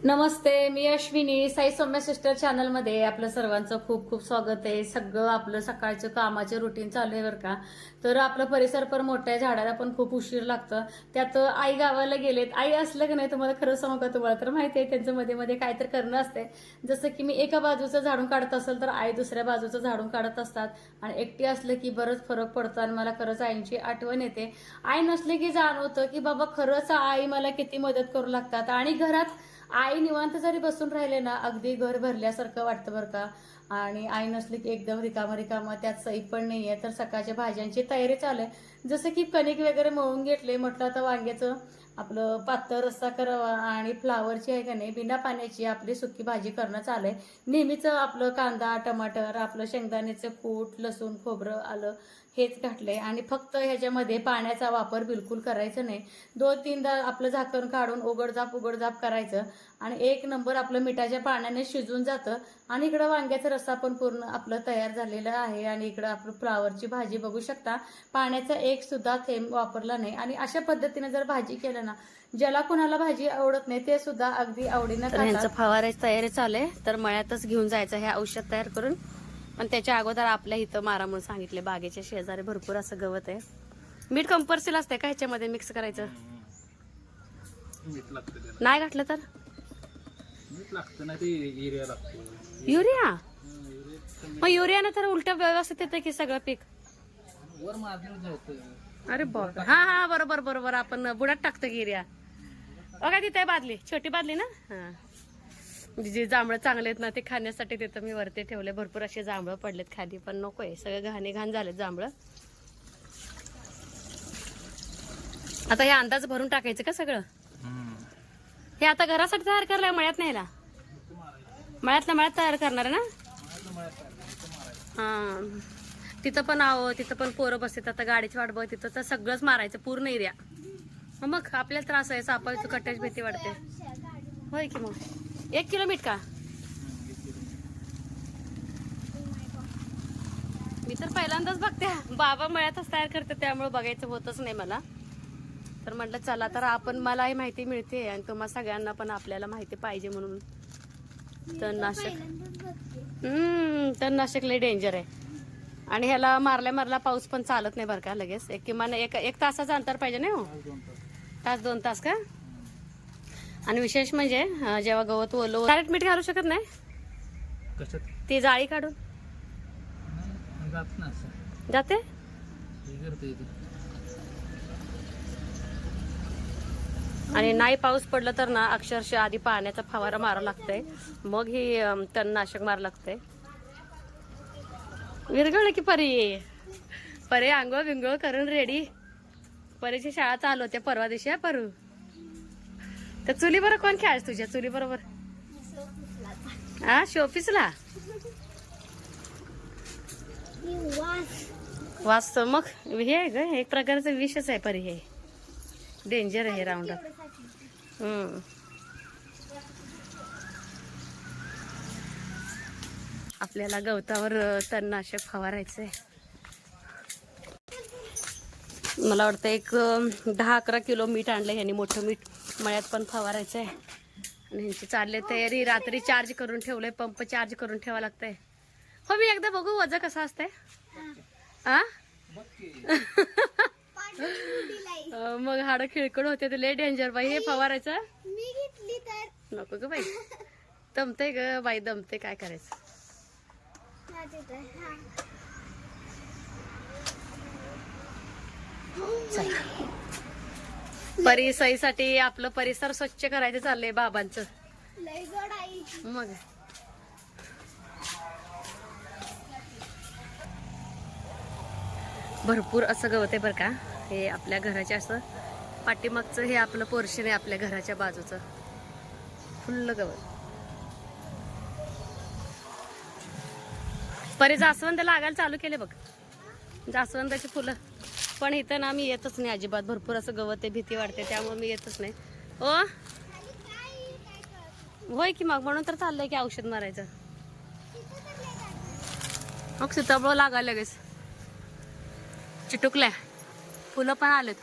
नमस्ते, मी अश्विनी. साई सौम्य sister channel मध्ये आपलं सर्वांचं खूप खूप स्वागत आहे. सगळं आपलं सकाळचं कामाचे रुटीन चालू आहे बरं का. तर आपलं परिसर पण मोठं आहे, झाडाला पण खूप उशीर लागतं. त्यात आई गावाला गेलेत. आई असलं की नाही तुम्हाला खरं सांगू का, तुम्हाला तर माहिती आहे त्यांचं मध्ये मध्ये काय तर करणं असते. जसं की मी एका बाजूचं झाडून काढत असेल तर आई दुसऱ्या बाजूचं झाडून काढत असतात. आणि एकटी असलं की बरंच फरक पडतो आणि मला खरंच आईंची आठवण येते. आई नसले की जाणवतं की बाबा खरंच आई मला किती मदत करू लागतात. आणि घरात आई निवांत जरी बसून राहिले ना, अगदी घर भरल्यासारखं वाटतं बरं का. आणि आई नसली की एकदम रिकामा रिकामा, त्यात सई पण नाहीये. तर सकाळच्या भाज्यांची तयारी चालू आहे. जसं की कणिक वगैरे मळून घेतले. म्हटलं आता वांग्याचं आपलं पातळ रस्सा करावा आणि फ्लावरची आहे का नाही बिना पाण्याची आपली सुकी भाजी करणं चालू आहे. नेहमीच आपलं कांदा टमाटर, आपलं शेंगदाण्याचं कूट, लसूण खोबरं आलं हेच घातलंय. आणि फक्त ह्याच्यामध्ये पाण्याचा वापर बिलकुल करायचा नाही. 2-3दा आपलं झाकण काढून उघडझाप करायचं. आणि एक नंबर आपलं मिठाच्या पाण्याने शिजून जातं. आणि इकडं वांग्याचा रस्सा पण पूर्ण आपलं तयार झालेलं आहे. आणि इकडं आपलं फ्लावरची भाजी बघू शकता, पाण्याचा एक सुद्धा थेंब वापरला नाही. आणि अशा पद्धतीने जर भाजी केलं ना, ज्याला कुणाला भाजी आवडत नाही ते सुद्धा अगदी आवडीनं खातात. ह्यांचं फवाराची तयारी चालू आहे, तर मळ्यातच घेऊन जायचं हे औषध तयार करून. पण त्याच्या अगोदर आपल्या इथं मारा म्हणून सांगितले, बागेच्या शेजारी भरपूर असं गवत आहे. मीठ कंपल्सरी असते का ह्याच्यामध्ये मिक्स करायचं? नाही घातलं तर युरिया. मग युरियानं तर उलट व्यवस्थित येतं की सगळं पीक. अरे बाप, हा हा बरोबर बरोबर, आपण बुडात टाकतो की युरिया. बघा तिथे बादली, छोटी बादली ना. हा, जे जांभळं चांगले आहेत ना ते खाण्यासाठी तिथं मी वरती ठेवले. भरपूर असे जांभळं पडलेत खाली, पण नकोय, सगळं घाण झालेत जांभळं. आता हे अंदाज भरून टाकायचं का सगळं? हे आता घरासाठी तयार करलंय, मळ्यात न्यायला? मळ्यात तयार करणार आहे ना. हा, तिथं पण तिथं पण पोरं बसतात. आता गाडीची वाट बघ, तिथं तर सगळंच मारायचं पूर्ण एरिया. मग आपल्याला त्रास आहे, सापायचं कट्ट्याची भीती वाटते. होय की. मग 1 किलो मीठ का? मी तर पहिल्यांदाच बघते, बाबा मळ्यातच तयार करते त्यामुळे बघायचं होतच नाही मला. तर म्हटलं चला, तर आपण मलाही माहिती मिळते आणि तुम्हा सगळ्यांना पण आपल्याला माहिती पाहिजे म्हणून. तणनाशक लय डेंजर आहे. आणि ह्याला मारल्या पाऊस पण चालत नाही बरं का लगेच. किमान एक तासाचं अंतर पाहिजे ना. हो, 2 तास का? आणि विशेष म्हणजे जेव्हा गवत ओलं, डायरेक्ट मीठ घालू शकत नाही. ती जाळी काढून जाते. आणि नाही पाऊस पडला तर ना अक्षरशः आधी पाण्याचा फवारा मारा लागतंय, मग ही तणनाशक मारा लागतंय. विरघळ की परे आंघोळ बिंगोळ करून रेडी. परीची शाळा चालू होते परवा दिवशी. परू, तर चुली बरोबर कोण खेळायच तुझ्या चुली बरोबर? हा, शोपीसला वाचत. मग हे ग एक प्रकारचं विषच आहे परी, हे डेंजर आहे राऊंड अप. आपल्याला गवतावर तणनाशक फवारायचंय. मला वाटतं एक 10-11 किलो मीठ आणलं ह्यांनी, मोठं मीठ. मळ्यात पण फवारायचंय. आणि ह्यांची चालले तयारी. रात्री चार्ज करून ठेवलंय, पंप चार्ज करून ठेवा लागतंय. हो, मी एकदा बघू वजन कसं असतंय. हा मग हाड खिळकड होते, ते लय डेंजर बाई हे फवारायचं. नको ग बाई, दमते ग बाई, दमते, काय करायचं. परिसईसाठी आपलं परिसर स्वच्छ करायचं चाललंय बाबांचं. मग भरपूर असं गवत आहे बरं का. हे आपल्या घराच्या असं पाठीमागचं हे आपलं पोर्शन आहे, आपल्या घराच्या बाजूचं फुल्ल गवत. परी जास्वंद लागायला चालू केले बघ, जास्वंदाची फुलं. पण इथं ना मी येतच नाही अजिबात. भरपूर असं गवत आहे, भीती वाटते, त्यामुळे मी येतच नाही. ओ होय की, मग म्हणून तर चाललंय की औषध मारायचं. मग सीताफळ लागायला लगेच चिटुकल्या, फुलं पण आलेत.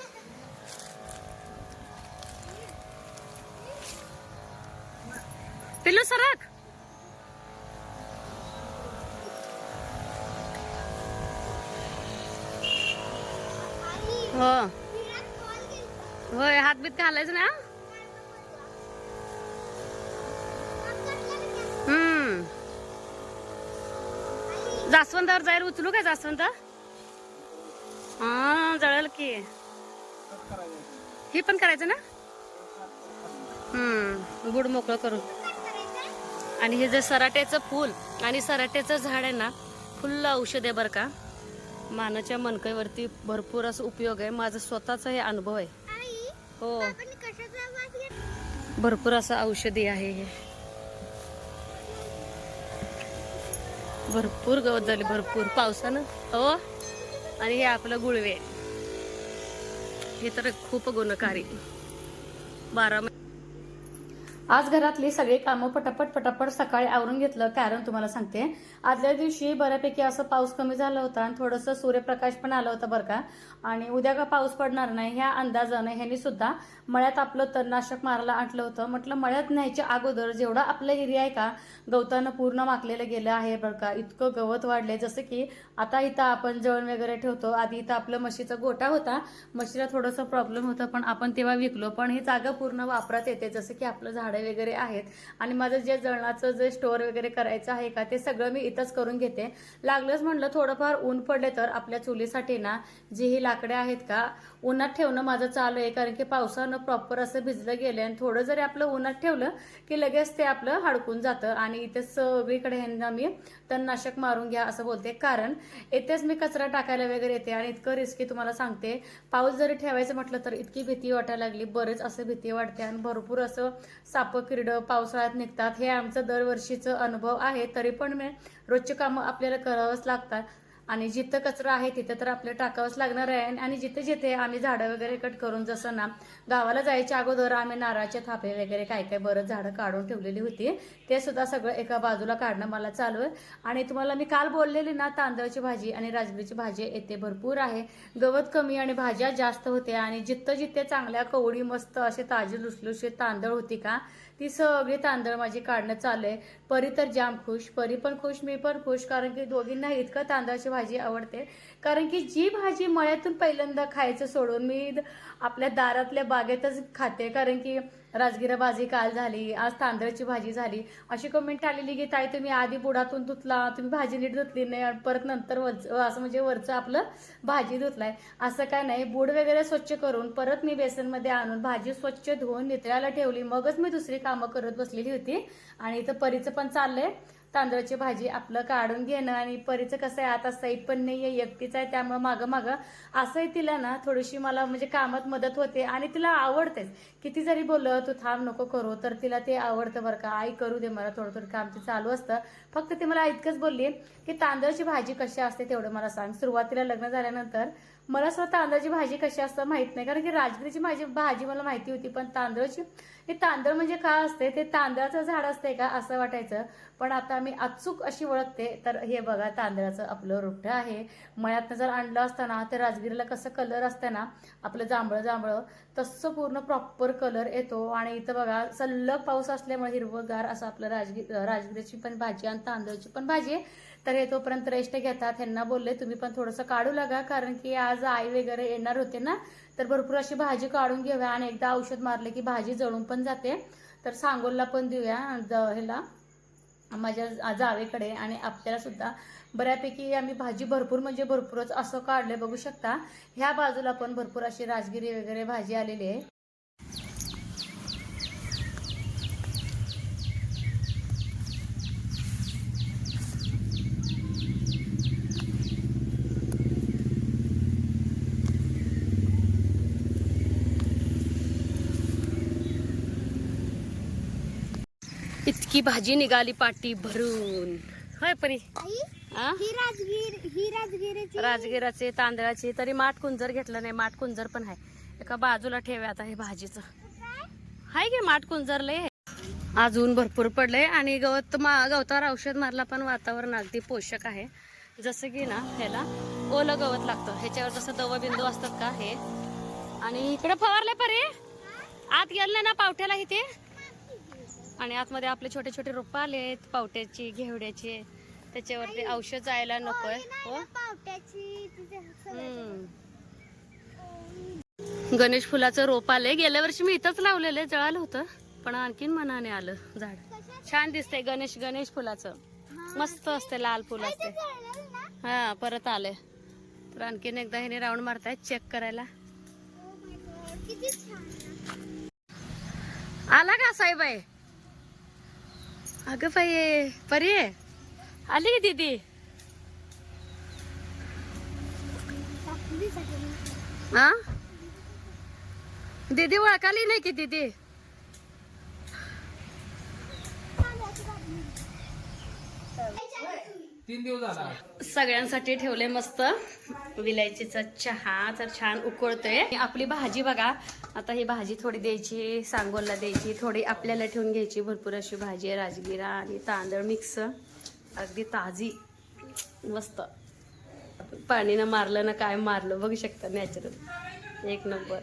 पिल्लू सरक. हो होय, हातबीत घालायचं ना. जास्वंदावर जाईल, उचलू काय जास्वंद. हा जळल की. हे पण करायचं ना. गुड मोकळं करून. आणि हे जे सराट्याचं फूल आणि सराट्याचं झाड आहे ना, फुल औषध आहे बरं का. मानाच्या मणक्यावरती भरपूर असं उपयोग आहे. माझा स्वतःचा हे अनुभव आहे. हो, भरपूर असं औषधी आहे हे. भरपूर गवत झाली, भरपूर पावसानं. हो, आणि हे आपलं गुळवे, हे तर खूप गुणकारी. 12 आज घरातली सगळी कामं पटापट सकाळी आवरून घेतलं. कारण तुम्हाला सांगते, आदल्या दिवशी बऱ्यापैकी असं पाऊस कमी झाला होता आणि थोडंसं सूर्यप्रकाश पण आला होता बरं का. आणि उद्या का पाऊस पडणार नाही ह्या अंदाजानं ह्यांनी सुद्धा मळ्यात आपलं तणनाशक मारायला आणलं होतं. म्हटलं मळ्यात न्यायच्या अगोदर जेवढा आपला एरिया आहे का गवतानं पूर्ण माकलेलं गेलं आहे बरं का. इतकं गवत वाढलंय. जसं की आता इथं आपण जळण वगैरे ठेवतो. आधी इथं आपलं म्हशीचा गोठा होता. म्हशीला थोडंसं प्रॉब्लेम होता पण आपण तेव्हा विकलो. पण ही जागा पूर्ण वापरात येते. जसं की आपलं झाडं वगैरे आहेत. आणि माझं जे जळणाचं जे स्टोअर वगैरे करायचं आहे का ते सगळं मी इथंच करून घेते. लागलंच म्हणलं थोडंफार ऊन पडले तर आपल्या चुलीसाठी ना जी ही लाकडे आहेत का उन्हात ठेवणं माझं चालू आहे. कारण की पावसानं प्रॉपर असं भिजलं गेलं आणि थोडं जरी आपलं उन्हात ठेवलं की लगेच ते आपलं हडकून जातं. आणि इथे सगळीकडे ह्यांना मी तणनाशक मारून घ्या असं बोलते. कारण इथेच मी कचरा टाकायला वगैरे येते आणि इतकं रिस्की तुम्हाला सांगते. पाऊस जरी ठेवायचं म्हटलं तर इतकी भीती वाटायला लागली. बरेच असं भीती वाटते आणि भरपूर असं साप किरडं पावसाळ्यात निघतात. हे आमचं दरवर्षीचं अनुभव आहे. तरी पण मी रोजची कामं आपल्याला करावंच लागतात. आणि जिथं कचरा आहे तिथं तर आपल्याला टाकावंच लागणार आहे. आणि जिथे जिथे आम्ही झाडं वगैरे कट करून, जसं ना गावाला जायच्या अगोदर आम्ही नारळाचे थापे वगैरे काय काय बरं झाडं काढून ठेवलेली होती, ते सुद्धा सगळं एका बाजूला काढणं मला चालू आहे. आणि तुम्हाला मी काल बोललेली ना तांदळाची भाजी आणि राजगिरीची भाजी येथे भरपूर आहे. गवत कमी आणि भाज्या जास्त होत्या. आणि जिथं जिथे चांगल्या कवडी मस्त असे ताजे लुसलुशीत तांदळ होती का ती सगळी तांदळ माझी काढणं चालू आहे. परी तर जाम खुश, परी पण खुश, मी पण खुश. कारण की दोघींना इतकं तांदळाची भाजी आवडते. कारण की जी भाजी मळ्यातून पहिल्यांदा खायचं सोडून मी आपल्या दारातल्या बागेतच खाते. कारण की राजगिरा भाजी काल झाली, आज तांदळाची भाजी झाली. अशी कमेंट आलेली की ताई तुम्ही आधी बुडातून धुतला, तुम्ही भाजी नीट धुतली नाही, परत नंतर असं म्हणजे वरचं आपलं भाजी धुतलाय. असं काय नाही, बुड वगैरे स्वच्छ करून परत मी बेसनमध्ये आणून भाजी स्वच्छ धुवून नितळायला ठेवली. मगच मी दुसरी कामं करत बसलेली होती. आणि इथं परीचं पण चाललंय तांदळाची भाजी आपलं काढून घेणं. आणि परीचं कसं आहे आता सईद पण नाहीये, एकटीच आहे, त्यामुळे मागं असंही तिला ना थोडीशी मला म्हणजे कामात मदत होते. आणि तिला आवडतेच. किती जरी बोललं तू थांब नको करू तर तिला ते आवडतं बरं का. आई करू दे मला थोडं थोडं काम ते चालू असतं. फक्त ती मला इतकंच बोलली की तांदळाची भाजी कशी असते तेवढं मला सांग. सुरुवातीला लग्न झाल्यानंतर मला स्वतः तांदळाची भाजी कशी असतं माहित नाही. कारण की राजगिरीची भाजी मला माहिती होती, पण तांदळाची हे तांदळ म्हणजे काय असते, ते तांदळाचं झाड असते का असं वाटायचं. पण आता मी अचूक अशी ओळखते. तर हे बघा तांदळाचं आपलं रोपटं आहे. मळ्यातनं जर आणलं असताना ते राजगिरीला कसं कलर असतं ना आपलं जांभळं तसं पूर्ण प्रॉपर कलर येतो. आणि इथं बघा सल्लग पाऊस असल्यामुळे हिरवगार असं आपलं राजगिरीची पण भाजी आणि तांदळाची पण भाजी. तर हे तोपर्यंत रेस्ट घेतात. ह्यांना बोलले तुम्ही पण थोडंसं काढू लागा, कारण की आज आई वगैरे येणार होते ना, तर भरपूर अशी भाजी काढून घेऊया. आणि एकदा औषध मारले की भाजी जळून पण जाते. तर सांगोलला पण देऊया ह्याला माझ्या जावेकडे. आणि आपल्याला सुद्धा बऱ्यापैकी आम्ही भाजी भरपूर म्हणजे भरपूरच असं काढले. बघू शकता ह्या बाजूला पण भरपूर अशी राजगिरी वगैरे भाजी आलेली आहे. इतकी भाजी निघाली पाटी भरून. होय परी, राजगिराचे तांदळाचे. तरी माठ कुंजर घेतलं नाही, माठ कुंजर पण आहे एका बाजूला ठेवा. आता हे भाजीचं हाय गे माठ कुंजरले. अजून भरपूर पडलंय. आणि गवतावर औषध मारला पण वातावरण अगदी पोषक आहे. जसं की ना ह्याला ओलं गवत लागतं, ह्याच्यावर जसं दवबिंदू असतात का हे. आणि इकडे फवारले परी, आत गेलं ना पावठ्याला इथे. आणि आतमध्ये आपले छोटे छोटे रोपं आलेत पावट्याची घेवड्याची, त्याच्यावरती औषध जायला नकोय हो. गणेश फुलाचं रोप आलंय, गेल्या वर्षी मी इथंच लावलेलं, जळालं होतं पण आणखीन मनाने आलं झाड. छान दिसतंय गणेश गणेश फुलाचं, मस्त असते, लाल फुल असते. हा परत आले तर आणखीन एकदा ह्याने राऊंड मारतायत चेक करायला. आला का साईबाई? अगं बाई परी आली की दीदी? हा दीदी ओळखाली नाही की दीदी? सगळ्यांसाठी ठेवले मस्त विलायचीचा चहा, तर छान उकळतोय. आपली भाजी बघा, आता ही भाजी थोडी द्यायची, सांगोलला द्यायची, थोडी आपल्याला ठेवून घ्यायची. भरपूर अशी भाजी आहे, राजगिरा आणि तांदळ मिक्स, अगदी ताजी मस्त. पाणीनं मारलं ना काय मारलं बघू शकता, नॅचरल एक नंबर.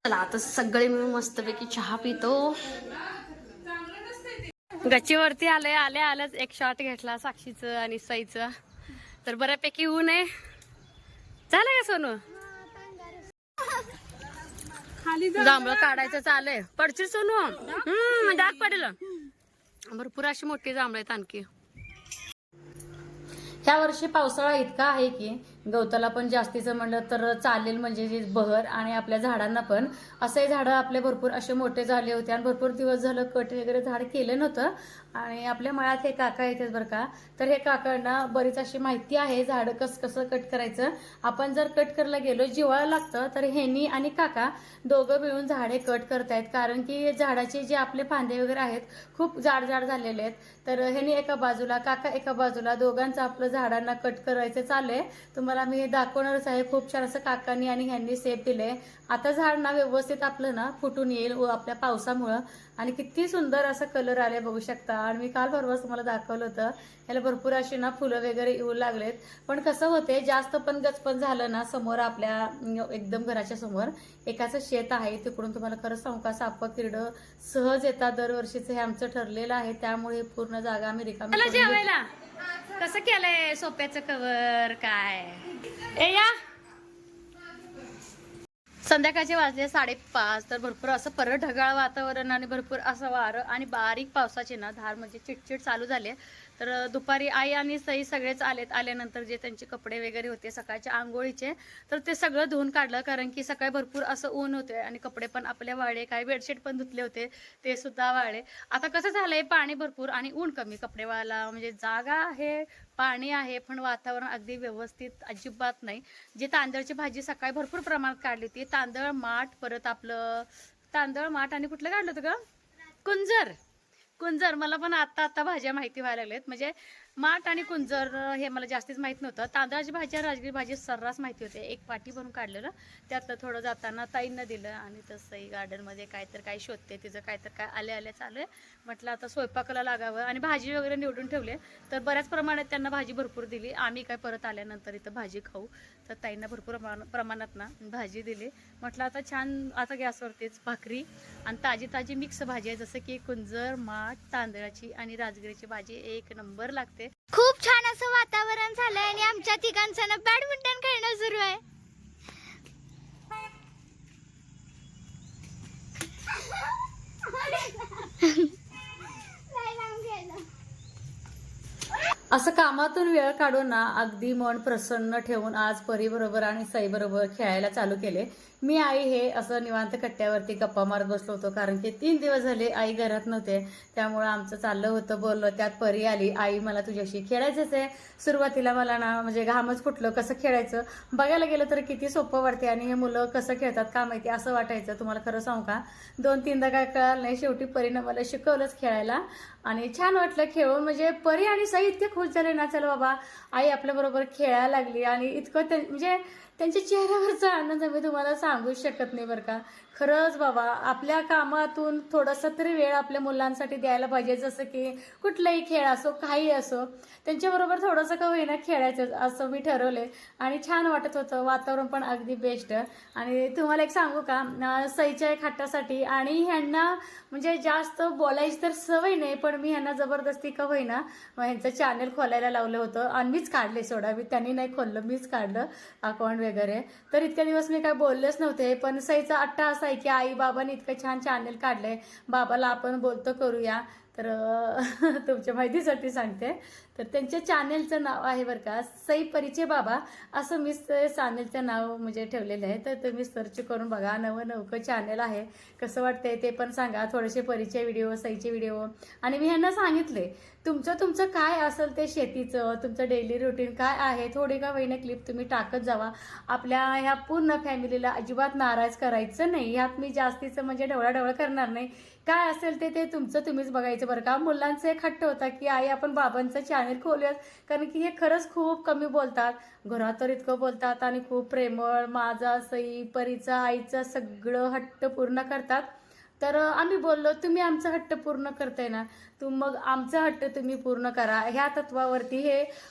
चला आता सगळे मिळून मस्तपैकी चहा पितो. गच्चीवरती आले आल्याच एक शॉट घेतला साक्षीचं आणि सईचं, तर बऱ्यापैकी ऊन आहे. झालं का सोनू? जांभळं काढायचं चालय. पडशील सोनू? डाग पडेल. भरपूर अशी मोठी जांभळं आहेत आणखी. ह्या वर्षी पावसाळा इतका आहे की गवताला पण जास्तीचं म्हणलं तर चालेल, म्हणजे बहर, आणि आपल्या झाडांना पण. असे झाडं आपले भरपूर असे मोठे झाले होते आणि भरपूर दिवस झालं कट वगैरे झाड केलं नव्हतं. आणि आपल्या मळ्यात हे काका येतात बरं का, तर हे काकांना बरीच अशी माहिती आहे झाडं कसं कट करायचं. आपण जर कट करायला गेलो जिव्हाळा लागतं, तर हेनी आणि काका दोघं मिळून झाडे कट करतायत. कारण की झाडाचे जे आपले फांदे वगैरे आहेत खूप जाड झालेले आहेत. तर ह्यानी एका बाजूला, काका एका बाजूला, दोघांचं आपलं झाडांना कट करायचं चाललंय. तुम्हाला मी दाखवणारच आहे. खूप छान असं काकांनी आणि ह्यांनी सेट दिले. आता झाड ना व्यवस्थित आपलं ना फुटून येईल आपल्या पावसामुळं, आणि किती सुंदर असं कलर आले बघू शकता. आणि मी काल परवाच तुम्हाला दाखवलं होतं, याला भरपूर अशी ना फुलं वगैरे येऊ लागलेत. पण कसं होते, जास्त पण गचपण झालं ना, समोर आपल्या एकदम घराच्या समोर एकाचं शेत आहे, तिकडून तुम्हाला खरं सांगू का साप किरड सहज येतात. दरवर्षीचं हे आमचं ठरलेलं आहे, त्यामुळे पूर्ण जागा आम्ही रिकामी. जेवायला कसं केलंय सोप्याचं कवर काय? ए या संध्याकाळचे वाजले 5:30, तर भरपूर असं परत ढगाळ वातावरण आणि भरपूर असं वारं आणि बारीक पावसाची ना धार, म्हणजे चिटचिट चालू झाले. तर दुपारी आई आणि सई सगळेच आल्यानंतर जे त्यांचे कपडे वगैरे होते सकाळच्या आंघोळीचे, तर ते सगळं धुवून काढलं. कारण की सकाळी भरपूर असं ऊन होते आणि कपडे पण आपल्या वाळे, काही बेडशीट पण धुतले होते ते सुद्धा वाळे. आता कसं झालंय, पाणी भरपूर आणि ऊन कमी, कपडे वाळायला म्हणजे जागा आहे, पाणी आहे, पण वातावरण अगदी व्यवस्थित अजिबात नाही. जी तांदळाची भाजी सकाळी भरपूर प्रमाणात काढली होती, तांदळ माठ, परत आपलं तांदळ माठ आणि कुठलं काढलं होतं ग? कुंजर. मला पण आता भाज्या माहिती व्हायला लागलेत, म्हणजे माठ आणि कुंजर हे मला जास्तीच माहित नव्हतं. तांदळाची भाजी, राजगिरी भाजी सर्रास माहिती होते. एक पाटी भरून काढलेलं, त्यातलं थोडं जाताना ताईंना दिलं. आणि तसंही गार्डनमध्ये काय शोधते, तिचं काय आले चालू आहे. म्हटलं आता स्वयंपाकाला लागावं, आणि भाजी वगैरे निवडून ठेवले, तर बऱ्याच प्रमाणात त्यांना भाजी भरपूर दिली. आम्ही काय परत आल्यानंतर इथं भाजी खाऊ, तर ताईंना भरपूर प्रमाणात ना भाजी दिली. म्हटलं आता छान, आता गॅसवरतीच भाकरी आणि ताजी मिक्स भाजी आहे, जसं की कुंजर, माठ, तांदळाची आणि राजगिरीची भाजी एक नंबर लागते. खूप छान असं वातावरण झालंय आणि आमच्या तिघांचं ना बॅडमिंटन खेळणं सुरू आहे. असं कामातून वेळ काढून ना अगदी मन प्रसन्न ठेवून आज परी बरोबर आणि सई बरोबर खेळायला चालू केले. मी आई हे असं निवांत कट्ट्यावरती गप्पा मारत बसलो होतो, कारण की 3 दिवस झाले आई घरात नव्हते, त्यामुळे आमचं चाललं होतं बोललं. त्यात परी आली, आई मला तुझ्याशी खेळायचंच आहे. सुरुवातीला मला ना म्हणजे घामच फुटलं, कसं खेळायचं बघायला गेलं तर किती सोपं वाटते, आणि हे मुलं कसं खेळतात का माहिती असं वाटायचं. तुम्हाला खरं सांगू का, 2-3दा काय कळालं नाही, शेवटी परीनं मला शिकवलंच खेळायला, आणि छान वाटलं खेळून. म्हणजे परी आणि सई इतके खुश झाले ना, चल बाबा आई आपल्या बरोबर खेळायला लागली. आणि इतकं म्हणजे त्यांच्या चेहऱ्यावरचा आनंद मी तुम्हाला सांगूच शकत नाही बरं का. खरंच बाबा, आपल्या कामातून थोडासा तरी वेळ आपल्या मुलांसाठी द्यायला पाहिजे. जसं की कुठलाही खेळ असो, काही असो, त्यांच्याबरोबर थोडंसं का होईना खेळायचं असं मी ठरवले. आणि छान वाटत होतं, वातावरण पण अगदी बेस्ट. आणि तुम्हाला एक सांगू का, सईच्या एक हट्टासाठी आणि ह्यांना म्हणजे जास्त बोलायची तर सवय नाही, पण मी ह्यांना जबरदस्ती का होईना ह्यांचं चॅनल खोलायला लावलं होतं आणि मीच काढले. सोडा, मी त्यांनी नाही खोललं, मीच काढलं अकाउंट वगैरे. तर इतक्या दिवस मी काय बोललेच नव्हते, पण सईचा अट्टा असा आहे की आई बाबांनी इतकं छान चॅनल काढलंय, बाबाला आपण बोलतो करूया. तर तुमच्या माहितीसाठी सांगते, तर त्यांच्या चॅनेलचं नाव आहे बरं का, सई परीचे बाबा असं मी चॅनेलचं नाव म्हणजे ठेवलेलं आहे. तर तुम्ही सर्च करून बघा, नवं चॅनेल आहे. कसं वाटतंय ते पण सांगा. थोडेसे परीचे व्हिडिओ, सईचे व्हिडिओ. आणि मी ह्यांना सांगितले, तुमचं काय असेल ते शेतीचं, तुमचं डेली रुटीन काय आहे, थोडी का होईना क्लिप तुम्ही टाकत जावा. आपल्या ह्या पूर्ण फॅमिलीला अजिबात नाराज करायचं नाही. ह्यात मी जास्तीचं म्हणजे ढवळाढवळ करणार नाही. काय असेल ते तुमचं तुम्हीच बघायचं बरं का. मुलांचा एक हट्ट होता की आई आपण बाबांचं चॅनल खोलूयात, कारण की हे खरंच खूप कमी बोलतात. घरात तर इतकं बोलतात आणि खूप प्रेमळ, माझा, सई, परीचा, आईचा सगळं हट्ट पूर्ण करतात. तर आम्ही बोललो, तुम्ही आमचा हट्ट पूर्ण करताय ना, मग आमचा हट्ट तुम्ही पूर्ण करा. ह्या तत्वावरती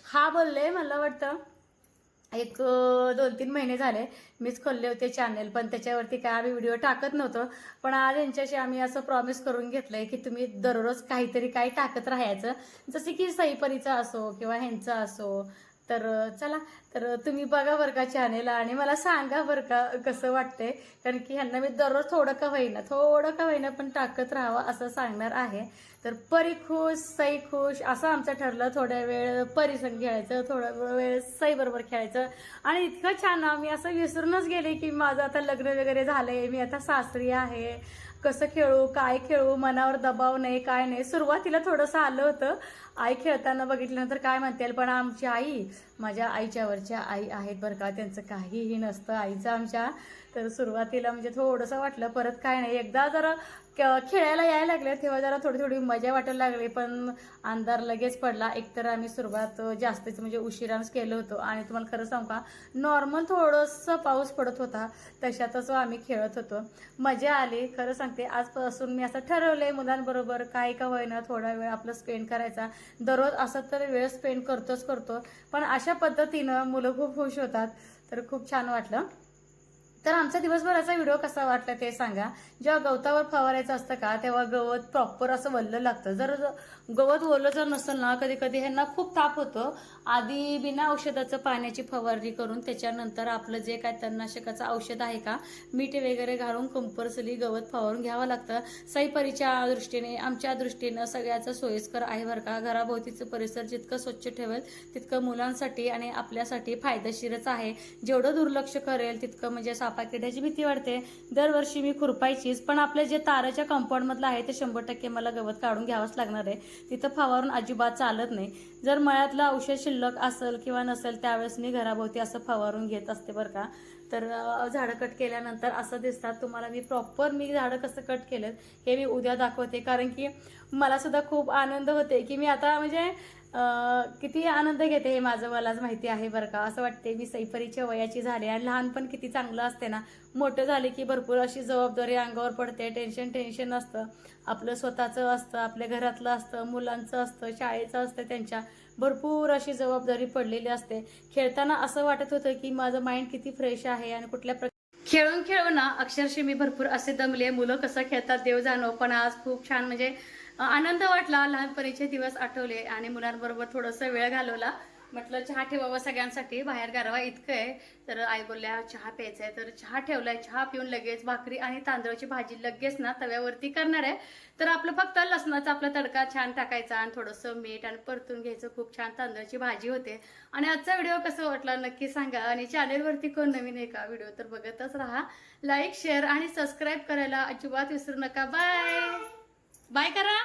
हा बोलले. मला वाटतं एक 2-3 महिने झाले मीच खोलले होते चॅनल, पण त्याच्यावरती काय आम्ही व्हिडिओ टाकत नव्हतो. पण आज यांच्याशी आम्ही असं प्रॉमिस करून घेतलंय की तुम्ही दररोज काहीतरी काही टाकत राहायचं, जसे की सईपरीचा असो किंवा ह्यांचा असो. तर चला, तर तुम्ही बघा बरं का चॅनेल आणि मला सांगा बरं का कसं वाटतंय, कारण की ह्यांना मी दररोज थोडं का होईना पण टाकत राहावं असं सांगणार आहे. तर परी खुश, सई खुश, असं आमचं ठरलं. थोड्या वेळ परी संग खेळायचं, थोडा वेळ सई बरोबर खेळायचं. आणि इतकं छान ना, मी असं विसरूनच गेले की माझं आता लग्न वगैरे झालंय, मी आता सासरी आहे. कसं खेळू, काय खेळू, मनावर दबाव नाही, काय नाही. सुरुवातीला थोडंसं आलं होतं, आई खेळताना बघितल्यानंतर काय म्हणतील, पण आमची आई, माझ्या आईच्यावरच्या आई आहेत बरं का, त्यांचं काहीही नसतं आईचं आमच्या. तर सुरुवातीला म्हणजे थोडंसं वाटलं, परत काय नाही. एकदा जरा खेळायला यायला लागले तेव्हा जरा थोडी मजा वाटायला लागली, पण अंधार लगेच पडला. एकतर आम्ही सुरुवात जास्तच म्हणजे उशिराच केलं होतं. आणि तुम्हाला खरं सांगू का, नॉर्मल थोडंसं पाऊस पडत होता, तशातच आम्ही खेळत होतो. मजा आली खरं सांगते. आजपासून मी असं ठरवलंय, मुलांबरोबर काय का होईना थोडा वेळ आपलं स्पेंड करायचा. दररोज असं तर वेळ स्पेंड करतो, पण अशा पद्धतीनं मुलं खूप खुश होतात. तर खूप छान वाटलं. तर आमचा दिवसभराचा व्हिडिओ कसा वाटला ते सांगा. जेव्हा गवतावर फवारायचं असतं का, तेव्हा गवत प्रॉपर असं वल्लं लागतं. जर गवत ओलं जर नसेल ना, कधी कधी ह्यांना खूप ताप होतो. आधी बिना औषधाचं पाण्याची फवारणी करून त्याच्यानंतर आपलं जे काय तणनाशकाचं औषध आहे का, मीठ वगैरे घालून कंपल्सरी गवत फवारून घ्यावं लागतं. सईपरीच्या दृष्टीने, आमच्या दृष्टीनं सगळ्याचं सोयीस्कर आहे बरं का. घराभोवतीचं परिसर जितकं स्वच्छ ठेवेल तितकं मुलांसाठी आणि आपल्यासाठी फायदेशीरच आहे. जेवढं दुर्लक्ष करेल तितकं म्हणजे सापा किड्याची भीती वाटते. दरवर्षी मी खुरपायचीच, पण आपल्या जे ताराच्या कंपाऊंडमधलं आहे ते 100% मला गवत काढून घ्यावंच लागणार आहे. तिथं फवारून अजिबात चालत नाही. जर मळ्यातलं औषध शिल्लक असेल किंवा नसेल त्यावेळेस मी घराभोवती असं फवारून घेत असते बरं का. तर झाडं कट केल्यानंतर असं दिसतात तुम्हाला. मी झाडं कसं कट केलं हे मी उद्या दाखवते, कारण की मला सुद्धा खूप आनंद होते की मी आता म्हणजे किती आनंद घेते हे माझं मलाच माहिती आहे बरं का. असं वाटते मी सईपरीच्या वयाची झाले आणि लहानपण किती चांगलं असते ना. मोठं झाले की भरपूर अशी जबाबदारी अंगावर पडते, टेन्शन असतं. आपलं स्वतःचं असतं, आपल्या घरातलं असतं, मुलांचं असतं, शाळेचं असतं, त्यांच्या भरपूर अशी जबाबदारी पडलेली असते. खेळताना असं वाटत होतं की माझं माइंड किती फ्रेश आहे आणि कुठल्या खेळून ना अक्षरशः मी भरपूर असे दमले. मुलं कसं खेळतात देव जाणो, पण आज खूप छान म्हणजे आनंद वाटला. लहानपणीचे दिवस आठवले आणि मुलांबरोबर थोडंसं वेळ घालवला. म्हटलं चहा ठेवावा सगळ्यांसाठी, बाहेर गारवा इतकं आहे. तर आई बोलल्या चहा प्यायचा आहे, तर चहा ठेवलाय. चहा पिऊन लगेच भाकरी आणि तांदळाची भाजी लगेच ना तव्यावरती करणार आहे. तर आपलं फक्त लसणाचा आपला तडका छान टाकायचा आणि थोडंसं मीठ आणि परतून घ्यायचं. खूप छान तांदळाची भाजी होते. आणि आजचा व्हिडिओ कसा वाटला नक्की सांगा. आणि चॅनेलवरती कोण नवीन आहे का व्हिडिओ तर बघतच राहा. लाईक, शेअर आणि सबस्क्राईब करायला अजिबात विसरू नका. बाय बाय करा.